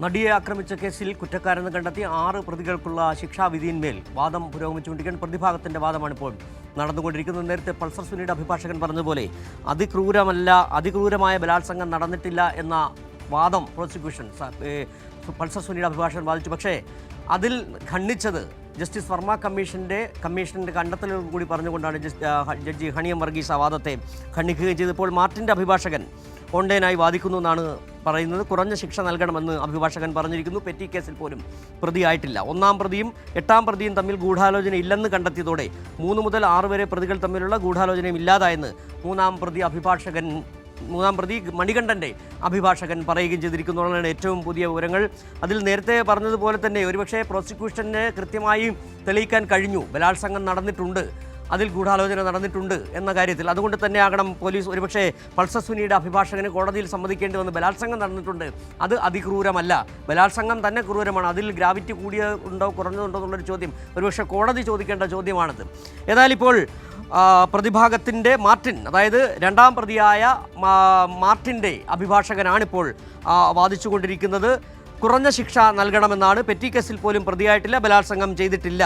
നടിയെ ആക്രമിച്ച കേസിൽ കുറ്റക്കാരെന്ന് കണ്ടെത്തി 6 പ്രതികൾക്കുള്ള ശിക്ഷാവിധിയിന്മേൽ വാദം പുരോഗമിച്ചുകൊണ്ടിരിക്കുന്ന പ്രതിഭാഗത്തിന്റെ വാദമാണിപ്പോൾ നടന്നുകൊണ്ടിരിക്കുന്നത്. നേരത്തെ പൾസർ സുനിയുടെ അഭിഭാഷകൻ പറഞ്ഞതുപോലെ അതിക്രൂരമായ ബലാത്സംഗം നടന്നിട്ടില്ല എന്ന വാദം പ്രോസിക്യൂഷൻ പൾസർ സുനിയുടെ അഭിഭാഷകൻ വാദിച്ചു. പക്ഷേ അതിൽ ഖണ്ഡിച്ചത് ജസ്റ്റിസ് വർമ്മ കമ്മീഷന്റെ കണ്ടെത്തലുകൾ കൂടി പറഞ്ഞുകൊണ്ടാണ് ജഡ്ജി ഹണിയം വർഗീസ് ആ വാദത്തെ ഖണ്ഡിക്കുകയും ചെയ്തപ്പോൾ മാർട്ടിൻ്റെ അഭിഭാഷകൻ ഓൺലൈനായി വാദിക്കുന്നു എന്നാണ് പറയുന്നത്. കുറഞ്ഞ ശിക്ഷ നൽകണമെന്ന് അഭിഭാഷകൻ പറഞ്ഞിരിക്കുന്നു. പെറ്റി കേസിൽ പോലും പ്രതിയായിട്ടില്ല. 1-ാം പ്രതിയും 8-ാം പ്രതിയും തമ്മിൽ ഗൂഢാലോചന ഇല്ലെന്ന് കണ്ടെത്തിയതോടെ 3 മുതൽ 6 വരെ പ്രതികൾ തമ്മിലുള്ള ഗൂഢാലോചനയും ഇല്ലാതായെന്ന് 3-ാം പ്രതി മണികണ്ഠൻ്റെ അഭിഭാഷകൻ പറയുകയും ചെയ്തിരിക്കുന്നതാണ് ഏറ്റവും പുതിയ വിവരങ്ങൾ. അതിൽ നേരത്തെ പറഞ്ഞതുപോലെ തന്നെ ഒരുപക്ഷെ പ്രോസിക്യൂഷന് കൃത്യമായി തെളിയിക്കാൻ കഴിഞ്ഞു ബലാത്സംഗം നടന്നിട്ടുണ്ട്, അതിൽ ഗൂഢാലോചന നടന്നിട്ടുണ്ട് എന്ന കാര്യത്തിൽ. അതുകൊണ്ട് തന്നെ ആകണം പോലീസ് ഒരുപക്ഷെ പൾസർ സുനിയുടെ അഭിഭാഷകന് കോടതിയിൽ സമ്മതിക്കേണ്ടി വന്നു ബലാത്സംഗം നടന്നിട്ടുണ്ട്, അത് അതിക്രൂരമല്ല, ബലാത്സംഗം തന്നെ ക്രൂരമാണ്, അതിൽ ഗ്രാവിറ്റി കൂടിയുണ്ടോ കുറഞ്ഞതുണ്ടോ എന്നുള്ളൊരു ചോദ്യം ഒരുപക്ഷെ കോടതി ചോദിക്കേണ്ട ചോദ്യമാണത്. ഏതായാലും ഇപ്പോൾ പ്രതിഭാഗത്തിൻ്റെ മാർട്ടിൻ, അതായത് 2-ാം പ്രതിയായ മാർട്ടിൻ്റെ അഭിഭാഷകനാണിപ്പോൾ വാദിച്ചുകൊണ്ടിരിക്കുന്നത്. കുറഞ്ഞ ശിക്ഷ നൽകണമെന്നാണ്. പെറ്റി കേസിൽ പോലും പ്രതിയായിട്ടില്ല, ബലാത്സംഗം ചെയ്തിട്ടില്ല,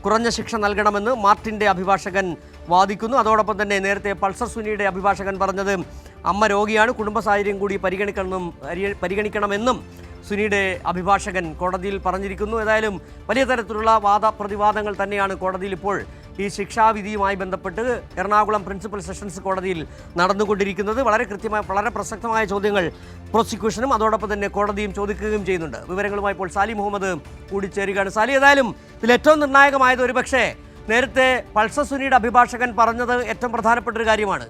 കുറഞ്ഞ ശിക്ഷ നൽകണമെന്ന് മാർട്ടിൻ്റെ അഭിഭാഷകൻ വാദിക്കുന്നു. അതോടൊപ്പം തന്നെ നേരത്തെ പൾസർ സുനിയുടെ അഭിഭാഷകൻ പറഞ്ഞത് അമ്മ രോഗിയാണ്, കുടുംബ സാഹചര്യം കൂടി പരിഗണിക്കണമെന്നും സുനിയുടെ അഭിഭാഷകൻ കോടതിയിൽ പറഞ്ഞിരിക്കുന്നു. ഏതായാലും വലിയ തരത്തിലുള്ള വാദപ്രതിവാദങ്ങൾ തന്നെയാണ് കോടതിയിൽ ഇപ്പോൾ ഈ ശിക്ഷാവിധിയുമായി ബന്ധപ്പെട്ട് എറണാകുളം പ്രിൻസിപ്പൽ സെഷൻസ് കോടതിയിൽ നടന്നുകൊണ്ടിരിക്കുന്നത്. വളരെ പ്രസക്തമായ ചോദ്യങ്ങൾ പ്രോസിക്യൂഷനും അതോടൊപ്പം തന്നെ കോടതിയും ചോദിക്കുകയും ചെയ്യുന്നുണ്ട്. വിവരങ്ങളുമായി ഇപ്പോൾ സാലി മുഹമ്മദ് കൂടിച്ചേരുകയാണ്. സാലി, ഏതായാലും ഇതിൽ ഏറ്റവും നിർണായകമായത് ഒരുപക്ഷെ നേരത്തെ പൾസർ സുനിയുടെ അഭിഭാഷകൻ പറഞ്ഞത് ഏറ്റവും പ്രധാനപ്പെട്ടൊരു കാര്യമാണ്.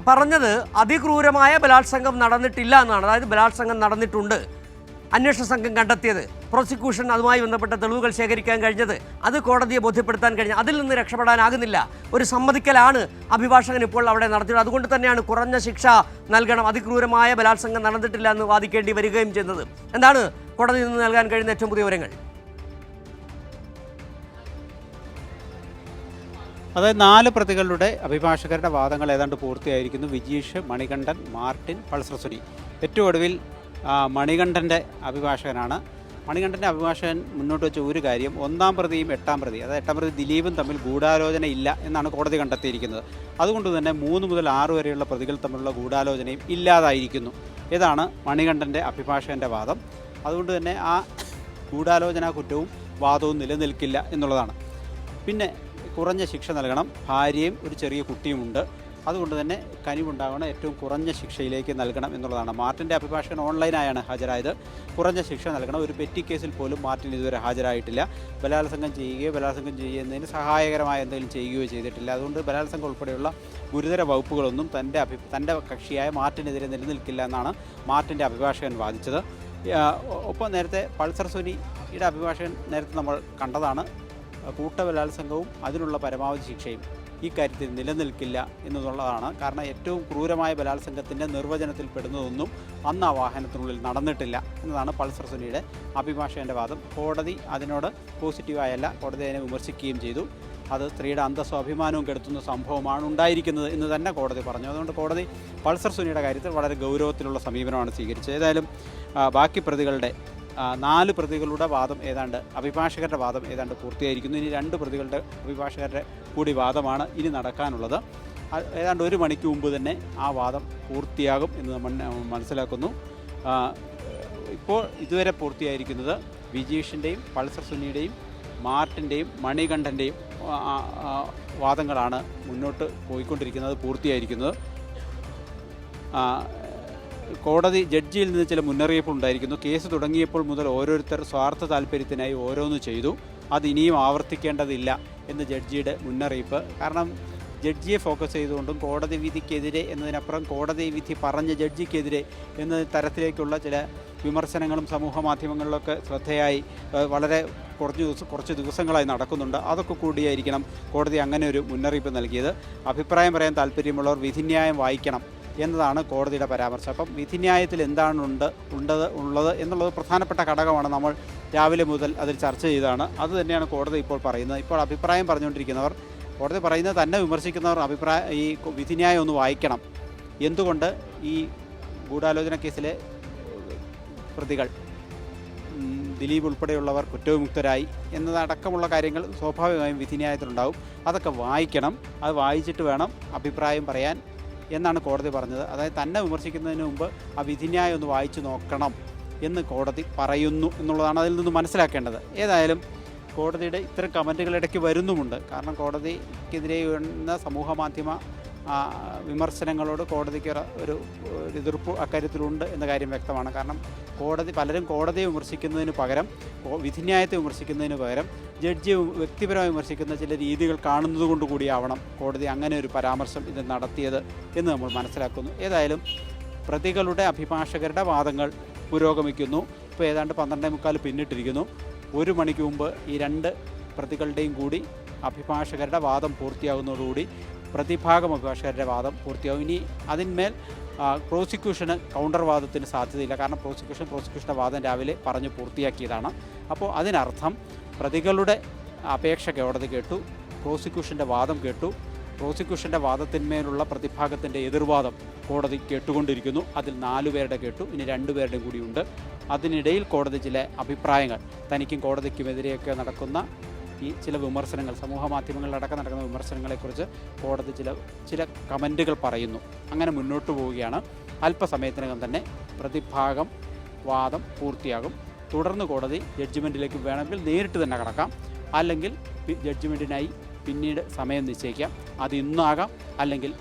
പറഞ്ഞത് അതിക്രൂരമായ ബലാത്സംഗം നടന്നിട്ടില്ല എന്നാണ്. അതായത് ബലാത്സംഗം നടന്നിട്ടുണ്ട്, അന്വേഷണ സംഘം കണ്ടെത്തിയത്, പ്രോസിക്യൂഷൻ അതുമായി ബന്ധപ്പെട്ട തെളിവുകൾ ശേഖരിക്കാൻ കഴിഞ്ഞത്, അത് കോടതിയെ ബോധ്യപ്പെടുത്താൻ കഴിഞ്ഞത്, അതിൽ നിന്ന് രക്ഷപ്പെടാനാകുന്നില്ല, ഒരു സമ്മതിക്കലാണ് അഭിഭാഷകൻ ഇപ്പോൾ അവിടെ നടത്തിയത്. അതുകൊണ്ട് തന്നെയാണ് കുറഞ്ഞ ശിക്ഷ നൽകണം, അതിക്രൂരമായ ബലാത്സംഗം നടന്നിട്ടില്ല എന്ന് വാദിക്കേണ്ടി വരികയും ചെയ്യുന്നത്. എന്താണ് കോടതിയിൽ നിന്ന് നൽകാൻ കഴിയുന്ന ഏറ്റവും പുതിയ വിവരങ്ങൾ? അതായത് 4 പ്രതികളുടെ അഭിഭാഷകരുടെ വാദങ്ങൾ ഏതാണ്ട് പൂർത്തിയായിരിക്കുന്നു. വിജീഷ്, മണികണ്ഠൻ, മാർട്ടിൻ, പൾസർ സുനി. ഏറ്റവും ഒടുവിൽ മണികണ്ഠൻ്റെ അഭിഭാഷകനാണ്. മണികണ്ഠൻ്റെ അഭിഭാഷകൻ മുന്നോട്ട് വെച്ച ഒരു കാര്യം, 1-ാം പ്രതിയും 8-ാം പ്രതി, അതായത് 8-ാം പ്രതി ദിലീപും തമ്മിൽ ഗൂഢാലോചന ഇല്ല എന്നാണ് കോടതി കണ്ടെത്തിയിരിക്കുന്നത്. അതുകൊണ്ട് തന്നെ 3 മുതൽ 6 വരെയുള്ള പ്രതികൾ തമ്മിലുള്ള ഗൂഢാലോചനയും ഇല്ലാതായിരിക്കുന്നു. ഇതാണ് മണികണ്ഠൻ്റെ അഭിഭാഷകൻ്റെ വാദം. അതുകൊണ്ട് തന്നെ ആ ഗൂഢാലോചന കുറ്റവും വാദവും നിലനിൽക്കില്ല എന്നുള്ളതാണ്. പിന്നെ കുറഞ്ഞ ശിക്ഷ നൽകണം, ഭാര്യയും ഒരു ചെറിയ കുട്ടിയുമുണ്ട്, അതുകൊണ്ട് തന്നെ കനിവുണ്ടാകണം, ഏറ്റവും കുറഞ്ഞ ശിക്ഷയിലേക്ക് നൽകണം എന്നുള്ളതാണ്. മാർട്ടിൻ്റെ അഭിഭാഷകൻ ഓൺലൈനായാണ് ഹാജരായത്. കുറഞ്ഞ ശിക്ഷ നൽകണം. ഒരു പെറ്റി കേസിൽ പോലും മാർട്ടിൻ ഇതുവരെ ഹാജരായിട്ടില്ല. ബലാത്സംഗം ചെയ്യുന്നതിന് സഹായകരമായ എന്തെങ്കിലും ചെയ്യുകയോ ചെയ്തിട്ടില്ല. അതുകൊണ്ട് ബലാത്സംഗം ഉൾപ്പെടെയുള്ള ഗുരുതര വകുപ്പുകളൊന്നും തൻ്റെ കക്ഷിയായ മാർട്ടിനെതിരെ നിലനിൽക്കില്ല എന്നാണ് മാർട്ടിൻ്റെ അഭിഭാഷകൻ വാദിച്ചത്. ഒപ്പം നേരത്തെ പൾസർ സുനിയുടെ അഭിഭാഷകൻ നേരത്തെ നമ്മൾ കണ്ടതാണ്, കൂട്ടബലാത്സംഗവും അതിനുള്ള പരമാവധി ശിക്ഷയും ഈ കാര്യത്തിൽ നിലനിൽക്കില്ല എന്നുള്ളതാണ്. കാരണം ഏറ്റവും ക്രൂരമായ ബലാത്സംഗത്തിൻ്റെ നിർവചനത്തിൽ പെടുന്നതൊന്നും അന്ന് ആ വാഹനത്തിനുള്ളിൽ നടന്നിട്ടില്ല എന്നതാണ് പൾസർ സുനിയുടെ അഭിഭാഷകൻ്റെ വാദം. കോടതി അതിനോട് പോസിറ്റീവായല്ല, കോടതി അതിനെ വിമർശിക്കുകയും ചെയ്തു. അത് സ്ത്രീയുടെ അന്തസ്സും അഭിമാനവും കെടുത്തുന്ന സംഭവമാണ് ഉണ്ടായിരിക്കുന്നത് എന്ന് തന്നെ കോടതി പറഞ്ഞു. അതുകൊണ്ട് കോടതി പൾസർ സുനിയുടെ കാര്യത്തിൽ വളരെ ഗൗരവത്തിലുള്ള സമീപനമാണ് സ്വീകരിച്ചത്. ഏതായാലും ബാക്കി പ്രതികളുടെ 4 പ്രതികളുടെ വാദം അഭിഭാഷകരുടെ വാദം ഏതാണ്ട് പൂർത്തിയായിരിക്കുന്നു. ഇനി 2 പ്രതികളുടെ അഭിഭാഷകരുടെ കൂടി വാദമാണ് ഇനി നടക്കാനുള്ളത്. ഏതാണ്ട് 1 മണിക്ക് മുമ്പ് തന്നെ ആ വാദം പൂർത്തിയാകും എന്ന് നമ്മൾ മനസ്സിലാക്കുന്നു. ഇപ്പോൾ ഇതുവരെ പൂർത്തിയായിരിക്കുന്നത് വിജീഷിൻ്റെയും പൾസർ സുനിയുടെയും മാർട്ടിൻ്റെയും മണികണ്ഠൻ്റെയും വാദങ്ങളാണ് മുന്നോട്ട് പോയിക്കൊണ്ടിരിക്കുന്നത്, പൂർത്തിയായിരിക്കുന്നത്. കോടതി ജഡ്ജിയിൽ നിന്ന് ചില മുന്നറിയിപ്പ് ഉണ്ടായിരിക്കുന്നു. കേസ് തുടങ്ങിയപ്പോൾ മുതൽ ഓരോരുത്തർ സ്വാർത്ഥ താല്പര്യത്തിനായി ഓരോന്ന് ചെയ്തു, അത് ഇനിയും ആവർത്തിക്കേണ്ടതില്ല എന്ന് ജഡ്ജിയുടെ മുന്നറിയിപ്പ്. കാരണം ജഡ്ജിയെ ഫോക്കസ് ചെയ്തുകൊണ്ടും കോടതി വിധിക്കെതിരെ എന്നതിനപ്പുറം കോടതി വിധി പറഞ്ഞ ജഡ്ജിക്കെതിരെ എന്ന തരത്തിലേക്കുള്ള ചില വിമർശനങ്ങളും സമൂഹ മാധ്യമങ്ങളിലൊക്കെ ശ്രദ്ധയായി വളരെ കുറച്ച് ദിവസങ്ങളായി നടക്കുന്നുണ്ട്. അതൊക്കെ കൂടിയായിരിക്കണം കോടതി അങ്ങനെ ഒരു മുന്നറിയിപ്പ് നൽകിയത്. അഭിപ്രായം പറയാൻ താല്പര്യമുള്ളവർ വിധിന്യായം വായിക്കണം എന്നതാണ് കോടതിയുടെ പരാമർശം. അപ്പം വിധിന്യായത്തിൽ എന്താണ് ഉള്ളത് എന്നുള്ളത് പ്രധാനപ്പെട്ട ഘടകമാണ്. നമ്മൾ രാവിലെ മുതൽ അതിൽ ചർച്ച ചെയ്തതാണ്. അതുതന്നെയാണ് കോടതി ഇപ്പോൾ പറയുന്നത്. ഇപ്പോൾ അഭിപ്രായം പറഞ്ഞുകൊണ്ടിരിക്കുന്നവർ, കോടതി പറയുന്നത് തന്നെ വിമർശിക്കുന്നവർ ഈ വിധിന്യായം ഒന്ന് വായിക്കണം. എന്തുകൊണ്ട് ഈ ഗൂഢാലോചന കേസിലെ പ്രതികൾ ദിലീപ് ഉൾപ്പെടെയുള്ളവർ കുറ്റവിമുക്തരായി എന്നതടക്കമുള്ള കാര്യങ്ങൾ സ്വാഭാവികമായും വിധിന്യായത്തിലുണ്ടാവും. അതൊക്കെ വായിക്കണം, അത് വായിച്ചിട്ട് വേണം അഭിപ്രായം പറയാൻ എന്നാണ് കോടതി പറഞ്ഞത്. അതായത് തന്നെ വിമർശിക്കുന്നതിന് മുമ്പ് ആ വിധിന്യായം ഒന്ന് വായിച്ചു നോക്കണം എന്ന് കോടതി പറയുന്നു എന്നുള്ളതാണ് അതിൽ നിന്ന് മനസ്സിലാക്കേണ്ടത്. ഏതായാലും കോടതിയുടെ ഇത്തരം കമൻറ്റുകൾ ഇടയ്ക്ക് വരുന്നുമുണ്ട്. കാരണം കോടതിക്കെതിരെ ഉയർന്ന സമൂഹ മാധ്യമ വിമർശനങ്ങളോട് കോടതിക്ക് ഒരു എതിർപ്പ് അക്കാര്യത്തിലുണ്ട് എന്ന കാര്യം വ്യക്തമാണ്. കാരണം പലരും കോടതിയെ വിമർശിക്കുന്നതിന് പകരം, വിധിന്യായത്തെ വിമർശിക്കുന്നതിന് പകരം ജഡ്ജിയെ വ്യക്തിപരമായി വിമർശിക്കുന്ന ചില രീതികൾ കാണുന്നത് കൊണ്ട് കൂടിയാവണം കോടതി അങ്ങനെ ഒരു പരാമർശം ഇത് നടത്തിയത് എന്ന് നമ്മൾ മനസ്സിലാക്കുന്നു. ഏതായാലും പ്രതികളുടെ അഭിഭാഷകരുടെ വാദങ്ങൾ പുരോഗമിക്കുന്നു. ഇപ്പോൾ ഏതാണ്ട് 12:45 പിന്നിട്ടിരിക്കുന്നു. 1 മണിക്ക് മുമ്പ് ഈ 2 പ്രതികളുടെയും കൂടി അഭിഭാഷകരുടെ വാദം പൂർത്തിയാകുന്നതോടുകൂടി പ്രതിഭാഗം അഭിഭാഷകരുടെ വാദം പൂർത്തിയാകും. ഇനി അതിന്മേൽ പ്രോസിക്യൂഷന് കൗണ്ടർ വാദത്തിന് സാധ്യതയില്ല. കാരണം പ്രോസിക്യൂഷൻ്റെ വാദം രാവിലെ പറഞ്ഞ് പൂർത്തിയാക്കിയതാണ്. അപ്പോൾ അതിനർത്ഥം പ്രതികളുടെ അപേക്ഷ കോടതി കേട്ടു, പ്രോസിക്യൂഷൻ്റെ വാദം കേട്ടു, പ്രോസിക്യൂഷൻ്റെ വാദത്തിന്മേലുള്ള പ്രതിഭാഗത്തിൻ്റെ എതിർവാദം കോടതി കേട്ടുകൊണ്ടിരിക്കുന്നു. അതിൽ 4 പേരുടെ കേട്ടു, ഇനി 2 പേരുടെയും കൂടിയുണ്ട്. അതിനിടയിൽ കോടതി ചില അഭിപ്രായങ്ങൾ, തനിക്കും കോടതിക്കുമെതിരെയൊക്കെ നടക്കുന്ന ഈ ചില വിമർശനങ്ങൾ, സമൂഹ മാധ്യമങ്ങളിലടക്കം നടക്കുന്ന വിമർശനങ്ങളെക്കുറിച്ച് കോടതി ചില കമൻറ്റുകൾ പറയുന്നു. അങ്ങനെ മുന്നോട്ട് പോവുകയാണ്. അല്പസമയത്തിനകം തന്നെ പ്രതിഭാഗം വാദം പൂർത്തിയാകും. തുടർന്ന് കോടതി ജഡ്ജിമെൻറ്റിലേക്ക് വേണമെങ്കിൽ നേരിട്ട് തന്നെ കടക്കാം, അല്ലെങ്കിൽ ജഡ്ജിമെൻറ്റിനായി പിന്നീട് സമയം നിശ്ചയിക്കാം. അത് ഇന്നാകാം, അല്ലെങ്കിൽ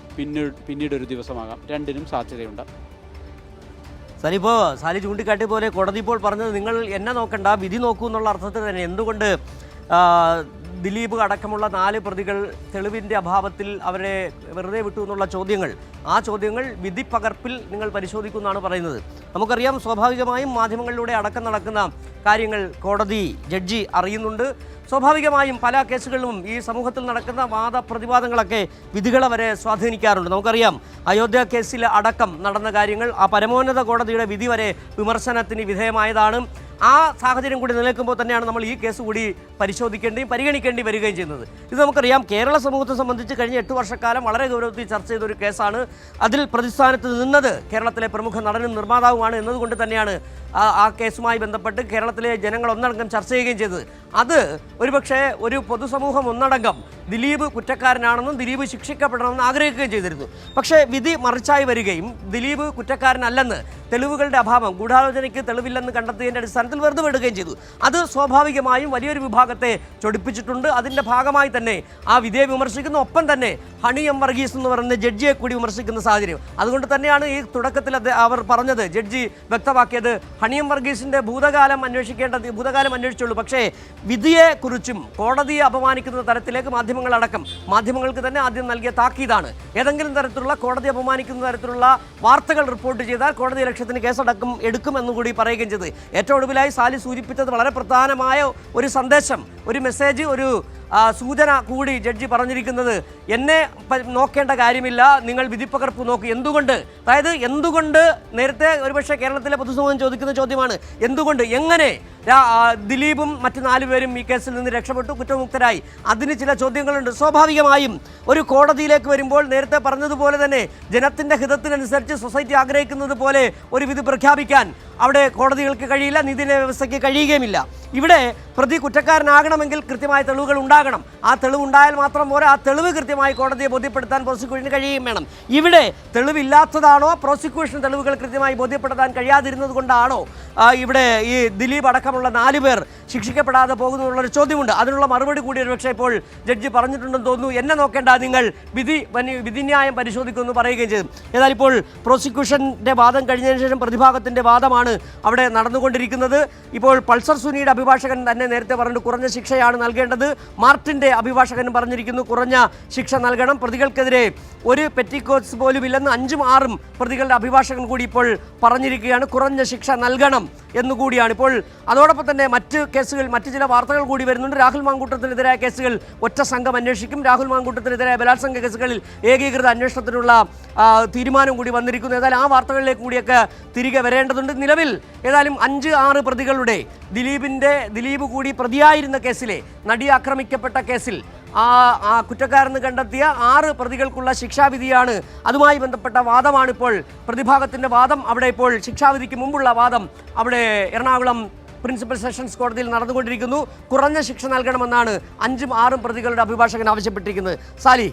പിന്നീട് ഒരു ദിവസമാകാം. രണ്ടിനും സാധ്യതയുണ്ട്. സാലിപ്പോൾ സാലി ചൂണ്ടിക്കാട്ടിയ പോലെ കോടതി ഇപ്പോൾ പറഞ്ഞത് നിങ്ങൾ എന്നെ നോക്കണ്ട, വിധി നോക്കൂ എന്നുള്ള അർത്ഥത്തിൽ തന്നെ. എന്തുകൊണ്ട് ദിലീപ് അടക്കമുള്ള 4 പ്രതികൾ തെളിവിൻ്റെ അഭാവത്തിൽ അവരെ വെറുതെ വിട്ടു എന്നുള്ള ചോദ്യങ്ങൾ, ആ ചോദ്യങ്ങൾ വിധി പകർപ്പിൽ നിങ്ങൾ പരിശോധിക്കുമെന്നാണ് പറയുന്നത്. നമുക്കറിയാം, സ്വാഭാവികമായും മാധ്യമങ്ങളിലൂടെ അടക്കം നടക്കുന്ന കാര്യങ്ങൾ കോടതി ജഡ്ജി അറിയുന്നുണ്ട്. സ്വാഭാവികമായും പല കേസുകളിലും ഈ സമൂഹത്തിൽ നടക്കുന്ന വാദപ്രതിവാദങ്ങളൊക്കെ വിധികളെ വരെ സ്വാധീനിക്കാറുണ്ട്. നമുക്കറിയാം, അയോധ്യ കേസിൽ അടക്കം നടന്ന കാര്യങ്ങൾ ആ പരമോന്നത കോടതിയുടെ വിധി വരെ വിമർശനത്തിന് വിധേയമായതാണ്. ആ സാഹചര്യം കൂടി നിലനിൽക്കുമ്പോൾ തന്നെയാണ് നമ്മൾ ഈ കേസ് കൂടി പരിശോധിക്കേണ്ടിയും പരിഗണിക്കേണ്ടി വരികയും ചെയ്യുന്നത്. ഇത് നമുക്കറിയാം, കേരള സമൂഹത്തെ സംബന്ധിച്ച് കഴിഞ്ഞ 8 വർഷക്കാലം വളരെ ഗൗരവത്തിൽ ചർച്ച ചെയ്തൊരു കേസാണ്. അതിൽ പ്രതിസ്ഥാനത്ത് നിന്നത് കേരളത്തിലെ പ്രമുഖ നടനും നിർമ്മാതാവുമാണ് എന്നതുകൊണ്ട് തന്നെയാണ് ആ കേസുമായി ബന്ധപ്പെട്ട് കേരളത്തിലെ ജനങ്ങൾ ഒന്നടങ്കം ചർച്ച ചെയ്യുകയും ചെയ്തത്. അത് ഒരുപക്ഷെ ഒരു പൊതുസമൂഹം ഒന്നടങ്കം ദിലീപ് കുറ്റക്കാരനാണെന്നും ദിലീപ് ശിക്ഷിക്കപ്പെടണമെന്ന് ആഗ്രഹിക്കുകയും ചെയ്തിരുന്നു. പക്ഷേ വിധി മറിച്ചായി വരികയും ദിലീപ് കുറ്റക്കാരനല്ലെന്ന്, തെളിവുകളുടെ അഭാവം, ഗൂഢാലോചനയ്ക്ക് തെളിവില്ലെന്ന് കണ്ടെത്തിയതിൻ്റെ അടിസ്ഥാനത്തിൽ വെറുതെ വിടുകയും ചെയ്തു. അത് സ്വാഭാവികമായും വലിയൊരു വിഭാഗത്തെ ചൊടിപ്പിച്ചിട്ടുണ്ട്. അതിൻ്റെ ഭാഗമായി തന്നെ ആ വിധിയെ വിമർശിക്കുന്ന, ഒപ്പം തന്നെ ഹണി എം വർഗീസ് എന്ന് പറയുന്ന ജഡ്ജിയെ കൂടി വിമർശിക്കുന്ന സാഹചര്യം. അതുകൊണ്ട് തന്നെയാണ് ഈ തുടക്കത്തിൽ അവർ പറഞ്ഞത്, ജഡ്ജി വ്യക്തമാക്കിയത്, ഹണി എം വർഗീസിൻ്റെ ഭൂതകാലം അന്വേഷിച്ചുള്ളൂ, പക്ഷേ വിധിയെക്കുറിച്ചും കോടതിയെ അപമാനിക്കുന്ന തരത്തിലേക്ക് മാധ്യമങ്ങൾക്ക് തന്നെ ആദ്യം നൽകിയ താക്കീതാണ്. ഏതെങ്കിലും തരത്തിലുള്ള കോടതി അപമാനിക്കുന്ന തരത്തിലുള്ള വാർത്തകൾ റിപ്പോർട്ട് ചെയ്താൽ കോടതി ലക്ഷ്യത്തിന് കേസടക്കം എടുക്കുമെന്നുകൂടി പറയുകയും ചെയ്ത്, ഏറ്റവും ഒടുവിലായി സാലി സൂചിപ്പിച്ചത് വളരെ പ്രധാനമായ ഒരു സന്ദേശം, ഒരു മെസ്സേജ്, ഒരു സൂചന കൂടി ജഡ്ജി പറഞ്ഞിരിക്കുന്നത്, എന്നെ നോക്കേണ്ട കാര്യമില്ല, നിങ്ങൾ വിധിപ്പകർപ്പ് നോക്കി. എന്തുകൊണ്ട്? അതായത് എന്തുകൊണ്ട്, നേരത്തെ ഒരുപക്ഷെ കേരളത്തിലെ പൊതുസമൂഹം ചോദിക്കുന്ന ചോദ്യമാണ്, എന്തുകൊണ്ട്, എങ്ങനെ ദിലീപും മറ്റ് 4 പേരും ഈ കേസിൽ നിന്ന് രക്ഷപ്പെട്ടു, കുറ്റമുക്തരായി? അതിന് ചില ചോദ്യങ്ങളുണ്ട്. സ്വാഭാവികമായും ഒരു കോടതിയിലേക്ക് വരുമ്പോൾ നേരത്തെ പറഞ്ഞതുപോലെ തന്നെ ജനത്തിൻ്റെ ഹിതത്തിനനുസരിച്ച് സൊസൈറ്റി ആഗ്രഹിക്കുന്നത് പോലെ ഒരു വിധി പ്രഖ്യാപിക്കാൻ അവിടെ കോടതികൾക്ക് കഴിയില്ല, നീതിന്യായ വ്യവസ്ഥയ്ക്ക് കഴിയുകയുമില്ല. ഇവിടെ പ്രതി കുറ്റക്കാരനാകണമെങ്കിൽ കൃത്യമായ തെളിവുകൾ ഉണ്ടാകണം. ആ തെളിവുണ്ടായാൽ മാത്രം പോരാ, ആ തെളിവ് കൃത്യമായി കോടതിയെ ബോധ്യപ്പെടുത്താൻ പ്രോസിക്യൂഷന് കഴിയുകയും വേണം. ഇവിടെ തെളിവില്ലാത്തതാണോ, പ്രോസിക്യൂഷൻ തെളിവുകൾ കൃത്യമായി ബോധ്യപ്പെടുത്താൻ കഴിയാതിരുന്നത് കൊണ്ടാണോ ഇവിടെ ഈ ദിലീപ് അടക്കമുള്ള 4 പേർ ശിക്ഷിക്കപ്പെടാതെ പോകുന്നുള്ളൊരു ചോദ്യമുണ്ട്. അതിനുള്ള മറുപടി കൂടി ഒരുപക്ഷെ ഇപ്പോൾ ജഡ്ജി പറഞ്ഞിട്ടുണ്ടെന്ന് തോന്നുന്നു. എന്നെ നോക്കേണ്ട, നിങ്ങൾ വിധിന്യായം പരിശോധിക്കുമെന്ന് പറയുകയും ചെയ്തു. ഏതായാലും ഇപ്പോൾ പ്രോസിക്യൂഷൻ്റെ വാദം കഴിഞ്ഞതിന് ശേഷം പ്രതിഭാഗത്തിൻ്റെ വാദമാണ് അവിടെ നടന്നുകൊണ്ടിരിക്കുന്നത്. ഇപ്പോൾ പൾസർ സുനിയുടെ അഭിഭാഷകൻ തന്നെ നേരത്തെ പറഞ്ഞിട്ട് കുറഞ്ഞ ശിക്ഷയാണ് നൽകേണ്ടത്. മാർട്ടിൻ്റെ അഭിഭാഷകൻ പറഞ്ഞിരിക്കുന്നു കുറഞ്ഞ ശിക്ഷ നൽകണം, പ്രതികൾക്കെതിരെ ഒരു പെറ്റിക്കോട്ട്സ് പോലും ഇല്ലെന്ന് 5ഉം 6ഉം പ്രതികളുടെ അഭിഭാഷകൻ കൂടി ഇപ്പോൾ പറഞ്ഞിരിക്കുകയാണ്. കുറഞ്ഞ ശിക്ഷ നൽകണം എന്നുകൂടിയാണ് ഇപ്പോൾ. അതോടൊപ്പം തന്നെ മറ്റ് ചില വാർത്തകൾ കൂടി വരുന്നുണ്ട്. രാഹുൽ മാങ്കൂട്ടത്തിനെതിരായ കേസുകൾ ഒറ്റ സംഘം അന്വേഷിക്കും. രാഹുൽ മാങ്കൂട്ടത്തിനെതിരായ ബലാത്സംഗ കേസുകളിൽ ഏകീകൃത അന്വേഷണത്തിനുള്ള തീരുമാനം കൂടി വന്നിരിക്കുന്നു. ഏതായാലും ആ വാർത്തകളിലേക്ക് കൂടിയൊക്കെ തിരികെ വരേണ്ടതുണ്ട്. നിലവിൽ ഏതായാലും 5-6 പ്രതികളുടെ ദിലീപ് കൂടി പ്രതിയായിരുന്ന കേസിലെ, നടി ആക്രമിക്കപ്പെട്ട കേസിൽ ആ കുറ്റക്കാരെന്ന് കണ്ടെത്തിയ 6 പ്രതികൾക്കുള്ള ശിക്ഷാവിധിയാണ്. അതുമായി ബന്ധപ്പെട്ട വാദമാണിപ്പോൾ പ്രതിഭാഗത്തിൻ്റെ വാദം. അവിടെ ഇപ്പോൾ ശിക്ഷാവിധിക്ക് മുമ്പുള്ള വാദം അവിടെ എറണാകുളം പ്രിൻസിപ്പൽ സെഷൻസ് കോടതിയിൽ നടന്നുകൊണ്ടിരിക്കുന്നു. കുറഞ്ഞ ശിക്ഷ നൽകണമെന്നാണ് 5ഉം 6ഉം പ്രതികളുടെ അഭിഭാഷകൻ ആവശ്യപ്പെട്ടിരിക്കുന്നത്. സാലി,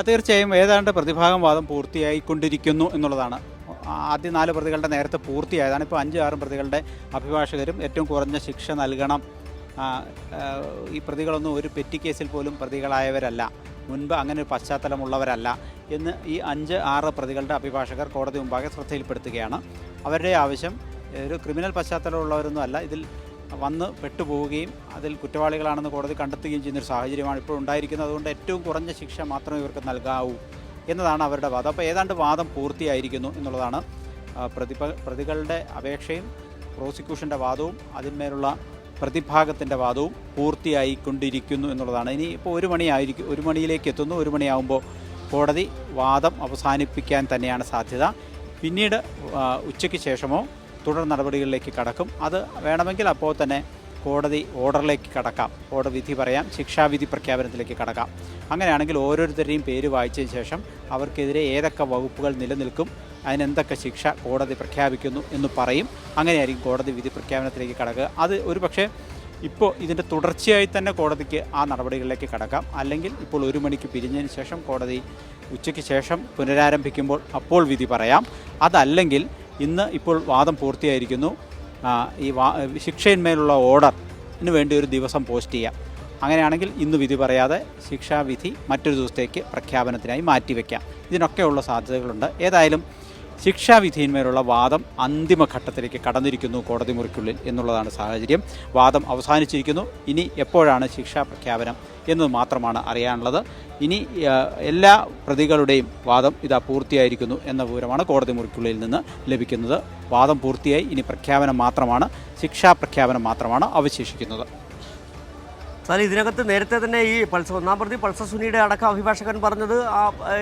തീർച്ചയായും ഏതാണ്ട് പ്രതിഭാഗം വാദം പൂർത്തിയായിക്കൊണ്ടിരിക്കുന്നു എന്നുള്ളതാണ്. ആദ്യ 4 പ്രതികളുടെ നേരത്തെ പൂർത്തിയായതാണ്. ഇപ്പോൾ 5, 6 പ്രതികളുടെ അഭിഭാഷകരും ഏറ്റവും കുറഞ്ഞ ശിക്ഷ നൽകണം, ഈ പ്രതികളൊന്നും ഒരു പെറ്റി കേസിൽ പോലും പ്രതികളായവരല്ല, മുൻപ് അങ്ങനെ ഒരു പശ്ചാത്തലമുള്ളവരല്ല എന്ന് ഈ 5, 6 പ്രതികളുടെ അഭിഭാഷകർ കോടതി മുമ്പാകെ ശ്രദ്ധയിൽപ്പെടുത്തുകയാണ്. അവരുടെ ആവശ്യം ഒരു ക്രിമിനൽ പശ്ചാത്തലമുള്ളവരൊന്നും അല്ല, ഇതിൽ വന്ന് പെട്ടുപോവുകയും അതിൽ കുറ്റവാളികളാണെന്ന് കോടതി കണ്ടെത്തുകയും ചെയ്യുന്നൊരു സാഹചര്യമാണ് ഇപ്പോൾ ഉണ്ടായിരിക്കുന്നത്. അതുകൊണ്ട് ഏറ്റവും കുറഞ്ഞ ശിക്ഷ മാത്രമേ ഇവർക്ക് നൽകാവൂ എന്നതാണ് അവരുടെ വാദം. അപ്പോൾ ഏതാണ്ട് വാദം പൂർത്തിയായിരിക്കുന്നു എന്നുള്ളതാണ്. പ്രതികളുടെ അപേക്ഷയും പ്രോസിക്യൂഷൻ്റെ വാദവും അതിന്മേലുള്ള പ്രതിഭാഗത്തിൻ്റെ വാദവും പൂർത്തിയായിക്കൊണ്ടിരിക്കുന്നു എന്നുള്ളതാണ്. ഇനി ഇപ്പോൾ 1 മണിയിലേക്ക് എത്തുന്നു. 1 മണിയാകുമ്പോൾ കോടതി വാദം അവസാനിപ്പിക്കാൻ തന്നെയാണ് സാധ്യത. പിന്നീട് ഉച്ചയ്ക്ക് ശേഷമോ തുടർ നടപടികളിലേക്ക് കടക്കും. അത് വേണമെങ്കിൽ അപ്പോൾ തന്നെ കോടതി ഓർഡറിലേക്ക് കടക്കാം, കോടതി വിധി പറയാം, ശിക്ഷാവിധി പ്രഖ്യാപനത്തിലേക്ക് കടക്കാം. അങ്ങനെയാണെങ്കിൽ ഓരോരുത്തരുടെയും പേര് വായിച്ചതിന് ശേഷം അവർക്കെതിരെ ഏതൊക്കെ വകുപ്പുകൾ നിലനിൽക്കും, അതിനെന്തൊക്കെ ശിക്ഷ കോടതി പ്രഖ്യാപിക്കുന്നു എന്ന് പറയും. അങ്ങനെയായിരിക്കും കോടതി വിധി പ്രഖ്യാപനത്തിലേക്ക് കടക്കുക. അത് ഒരു പക്ഷേ ഇപ്പോൾ ഇതിൻ്റെ തുടർച്ചയായി തന്നെ കോടതിക്ക് ആ നടപടികളിലേക്ക് കടക്കാം. അല്ലെങ്കിൽ ഇപ്പോൾ 1 മണിക്ക് പിരിഞ്ഞതിന് ശേഷം കോടതി ഉച്ചയ്ക്ക് ശേഷം പുനരാരംഭിക്കുമ്പോൾ അപ്പോൾ വിധി പറയാം. അതല്ലെങ്കിൽ ഇന്ന് ഇപ്പോൾ വാദം പൂർത്തിയായിരിക്കുന്നു, ഈ ശിക്ഷയിന്മേലുള്ള ഓർഡറിന് വേണ്ടി ഒരു ദിവസം പോസ്റ്റ് ചെയ്യാം. അങ്ങനെയാണെങ്കിൽ ഇന്ന് വിധി പറയാതെ ശിക്ഷാവിധി മറ്റൊരു ദിവസത്തേക്ക് പ്രഖ്യാപനത്തിനായി മാറ്റിവെക്കാം. ഇതിനൊക്കെയുള്ള സാധ്യതകളുണ്ട്. ഏതായാലും ശിക്ഷാവിധിയിന്മേലുള്ള വാദം അന്തിമഘട്ടത്തിലേക്ക് കടന്നിരിക്കുന്നു കോടതി മുറിക്കുള്ളിൽ എന്നുള്ളതാണ് സാഹചര്യം. വാദം അവസാനിച്ചിരിക്കുന്നു. ഇനി എപ്പോഴാണ് ശിക്ഷാ പ്രഖ്യാപനം എന്നത് മാത്രമാണ് അറിയാനുള്ളത്. ഇനി എല്ലാ പ്രതികളുടെയും വാദം ഇതാ പൂർത്തിയായിരിക്കുന്നു എന്ന വിവരമാണ് കോടതി മുറിക്കുള്ളിൽ നിന്ന് ലഭിക്കുന്നത്. വാദം പൂർത്തിയായി, ഇനി പ്രഖ്യാപനം മാത്രമാണ്, ശിക്ഷാ പ്രഖ്യാപനം മാത്രമാണ് അവശേഷിക്കുന്നത്. സാർ, ഇതിനകത്ത് നേരത്തെ തന്നെ ഈ 1-ാം പ്രതി പൾസർ സുനിയുടെ അടക്കം അഭിഭാഷകൻ പറഞ്ഞത്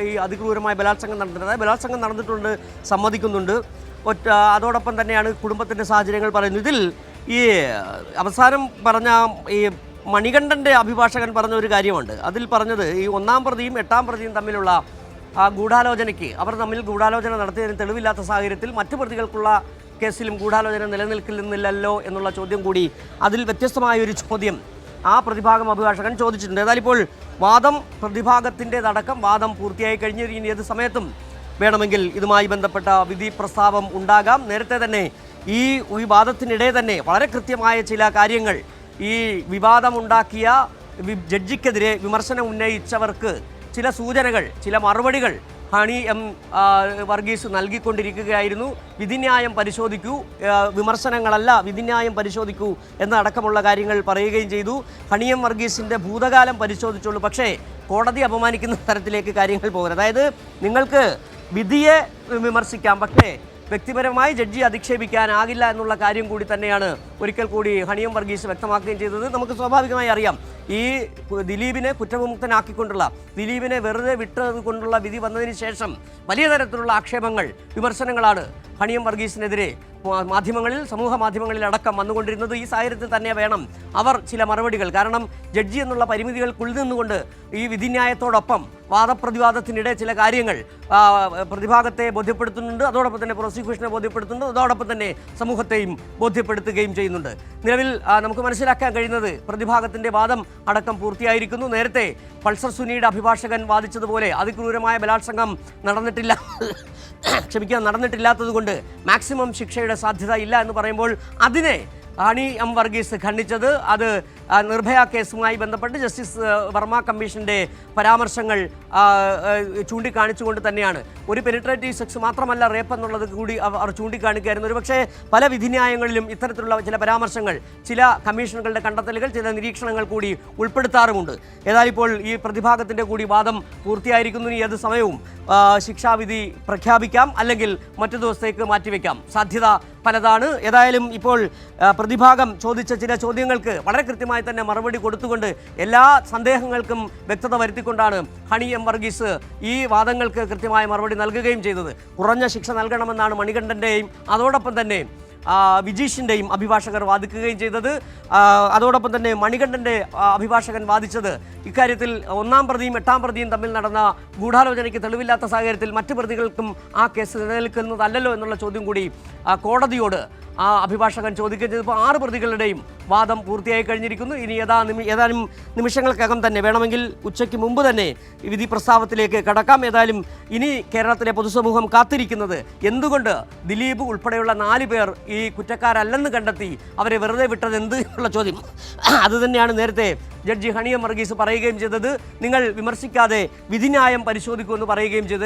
ഈ അതിക്രൂരമായ ബലാത്സംഗം നടന്നിട്ടുണ്ട്. അതായത് ബലാത്സംഗം നടന്നിട്ടുണ്ട്, സമ്മതിക്കുന്നുണ്ട്. അതോടൊപ്പം തന്നെയാണ് കുടുംബത്തിൻ്റെ സാഹചര്യങ്ങൾ പറയുന്നത്. ഇതിൽ ഈ അവസാനം പറഞ്ഞ ഈ മണികണ്ഠൻ്റെ അഭിഭാഷകൻ പറഞ്ഞ ഒരു കാര്യമുണ്ട്. അതിൽ പറഞ്ഞത് ഈ 1-ാം പ്രതിയും 8-ാം പ്രതിയും തമ്മിലുള്ള ആ ഗൂഢാലോചനയ്ക്ക്, അവർ തമ്മിൽ ഗൂഢാലോചന നടത്തിയതിന് തെളിവില്ലാത്ത സാഹചര്യത്തിൽ മറ്റു പ്രതികൾക്കുള്ള കേസിലും ഗൂഢാലോചന നിലനിൽക്കുന്നില്ലല്ലോ എന്നുള്ള ചോദ്യം കൂടി, അതിൽ വ്യത്യസ്തമായൊരു ചോദ്യം ആ പ്രതിഭാഗം അഭിഭാഷകൻ ചോദിച്ചിട്ടുണ്ട്. ഏതായാലും ഇപ്പോൾ വാദം പ്രതിഭാഗത്തിൻ്റെതടക്കം വാദം പൂർത്തിയായി കഴിഞ്ഞ് ഇനി ഏത് സമയത്തും വേണമെങ്കിൽ ഇതുമായി ബന്ധപ്പെട്ട വിധി പ്രസ്താവം ഉണ്ടാകാം. നേരത്തെ തന്നെ ഈ വാദത്തിനിടെ തന്നെ വളരെ കൃത്യമായ ചില കാര്യങ്ങൾ ഈ വിവാദമുണ്ടാക്കിയ ജഡ്ജിക്കെതിരെ വിമർശനം ഉന്നയിച്ചവർക്ക് ചില സൂചനകൾ, ചില മറുപടികൾ ഹണി എം വർഗീസ് നൽകിക്കൊണ്ടിരിക്കുകയായിരുന്നു. വിധിന്യായം പരിശോധിക്കൂ, വിമർശനങ്ങളല്ല വിധിന്യായം പരിശോധിക്കൂ എന്നടക്കമുള്ള കാര്യങ്ങൾ പറയുകയും ചെയ്തു. ഹണി എം വർഗീസിൻ്റെ ഭൂതകാലം പരിശോധിച്ചുള്ളൂ, പക്ഷേ കോടതി അപമാനിക്കുന്ന തരത്തിലേക്ക് കാര്യങ്ങൾ പോകുന്നത്. അതായത് നിങ്ങൾക്ക് വിധിയെ വിമർശിക്കാം, പക്ഷേ വ്യക്തിപരമായി ജഡ്ജിയെ അധിക്ഷേപിക്കാനാകില്ല എന്നുള്ള കാര്യം കൂടി തന്നെയാണ് ഒരിക്കൽ കൂടി ഹണി എം വർഗീസ് വ്യക്തമാക്കുകയും ചെയ്തത്. നമുക്ക് സ്വാഭാവികമായി അറിയാം, ഈ ദിലീപിനെ കുറ്റവിമുക്തനാക്കിക്കൊണ്ടുള്ള, ദിലീപിനെ വെറുതെ വിട്ടത് കൊണ്ടുള്ള വിധി വന്നതിന് ശേഷം വലിയ തരത്തിലുള്ള ആക്ഷേപങ്ങൾ, വിമർശനങ്ങളാണ് ഹണി എം വർഗീസിനെതിരെ മാധ്യമങ്ങളിൽ, സമൂഹ മാധ്യമങ്ങളിൽ അടക്കം വന്നുകൊണ്ടിരുന്നത്. ഈ സാഹചര്യത്തിൽ തന്നെ വേണം അവർ ചില മറുപടികൾ. കാരണം ജഡ്ജി എന്നുള്ള പരിമിതികൾക്കുള്ളിൽ നിന്നുകൊണ്ട് ഈ വിധിന്യായത്തോടൊപ്പം വാദപ്രതിവാദത്തിനിടെ ചില കാര്യങ്ങൾ പ്രതിഭാഗത്തെ ബോധ്യപ്പെടുത്തുന്നുണ്ട്, അതോടൊപ്പം തന്നെ പ്രോസിക്യൂഷനെ ബോധ്യപ്പെടുത്തുന്നുണ്ട്, അതോടൊപ്പം തന്നെ സമൂഹത്തെയും ബോധ്യപ്പെടുത്തുകയും ചെയ്യുന്നുണ്ട്. നിലവിൽ നമുക്ക് മനസ്സിലാക്കാൻ കഴിയുന്നത് പ്രതിഭാഗത്തിൻ്റെ വാദം അടക്കം പൂർത്തിയായിരിക്കുന്നു. നേരത്തെ പൾസർ സുനിയുടെ അഭിഭാഷകൻ വാദിച്ചതുപോലെ അതിക്രൂരമായ ബലാത്സംഗം നടന്നിട്ടില്ലാത്തത് കൊണ്ട് മാക്സിമം ശിക്ഷയുടെ സാധ്യത ഇല്ല എന്ന് പറയുമ്പോൾ അതിനെ ഹണി എം വർഗീസ് ഖണ്ഡിച്ചത് അത് നിർഭയ കേസുമായി ബന്ധപ്പെട്ട് ജസ്റ്റിസ് വർമ്മ കമ്മീഷൻ്റെ പരാമർശങ്ങൾ ചൂണ്ടിക്കാണിച്ചുകൊണ്ട് തന്നെയാണ്. ഒരു പെനിട്രേറ്റീവ് സെക്സ് മാത്രമല്ല റേപ്പ് എന്നുള്ളത് കൂടി അവർ ചൂണ്ടിക്കാണിക്കുകയായിരുന്നു. ഒരു പക്ഷേ പല വിധിന്യായങ്ങളിലും ഇത്തരത്തിലുള്ള ചില പരാമർശങ്ങൾ, ചില കമ്മീഷനുകളുടെ കണ്ടെത്തലുകൾ, ചില നിരീക്ഷണങ്ങൾ കൂടി ഉൾപ്പെടുത്താറുമുണ്ട്. ഏതായാലും ഇപ്പോൾ ഈ പ്രതിഭാഗത്തിൻ്റെ കൂടി വാദം പൂർത്തിയായിരിക്കുന്നു. ഏത് സമയവും ശിക്ഷാവിധി പ്രഖ്യാപിക്കാം, അല്ലെങ്കിൽ മറ്റു ദിവസത്തേക്ക് മാറ്റിവെക്കാം. സാധ്യത പലതാണ്. ഏതായാലും ഇപ്പോൾ പ്രതിഭാഗം ചോദിച്ച ചില ചോദ്യങ്ങൾക്ക് വളരെ കൃത്യമായി തന്നെ മറുപടി കൊടുത്തുകൊണ്ട് എല്ലാ സന്ദേഹങ്ങൾക്കും വ്യക്തത വരുത്തിക്കൊണ്ടാണ് ഹണി എം വർഗീസ് ഈ വാദങ്ങൾക്ക് കൃത്യമായ മറുപടി നൽകുകയും ചെയ്തത്. കുറഞ്ഞ ശിക്ഷ നൽകണമെന്നാണ് മണികണ്ഠൻ്റെയും അതോടൊപ്പം തന്നെ വിജീഷിൻ്റെയും അഭിഭാഷകർ വാദിക്കുകയും ചെയ്തത്. അതോടൊപ്പം തന്നെ മണികണ്ഠൻ്റെ അഭിഭാഷകൻ വാദിച്ചത് ഇക്കാര്യത്തിൽ 1-ാം പ്രതിയും 8-ാം പ്രതിയും തമ്മിൽ നടന്ന ഗൂഢാലോചനയ്ക്ക് തെളിവില്ലാത്ത സാഹചര്യത്തിൽ മറ്റ് പ്രതികൾക്കും ആ കേസ് നിലനിൽക്കുന്നതല്ലല്ലോ എന്നുള്ള ചോദ്യം കൂടി കോടതിയോട് ആ അഭിഭാഷകൻ ചോദിക്കുകയും ചെയ്തപ്പോൾ 6 പ്രതികളുടെയും വാദം പൂർത്തിയായി കഴിഞ്ഞിരിക്കുന്നു. ഇനി ഏതാനും നിമിഷങ്ങൾക്കകം തന്നെ വേണമെങ്കിൽ ഉച്ചയ്ക്ക് മുമ്പ് തന്നെ വിധി പ്രസ്താവത്തിലേക്ക് കടക്കാം. ഏതായാലും ഇനി കേരളത്തിലെ പൊതുസമൂഹം കാത്തിരിക്കുന്നത് എന്തുകൊണ്ട് ദിലീപ് ഉൾപ്പെടെയുള്ള 4 പേർ ഈ കുറ്റക്കാരല്ലെന്ന് കണ്ടെത്തി അവരെ വെറുതെ വിട്ടത് എന്ത് എന്നുള്ള ചോദ്യം അതുതന്നെയാണ് നേരത്തെ ജഡ്ജി ഹണി എം വർഗീസ് പറയുകയും ചെയ്തത്. നിങ്ങൾ വിമർശിക്കാതെ വിധിന്യായം പരിശോധിക്കുമെന്ന് പറയുകയും ചെയ്തത്.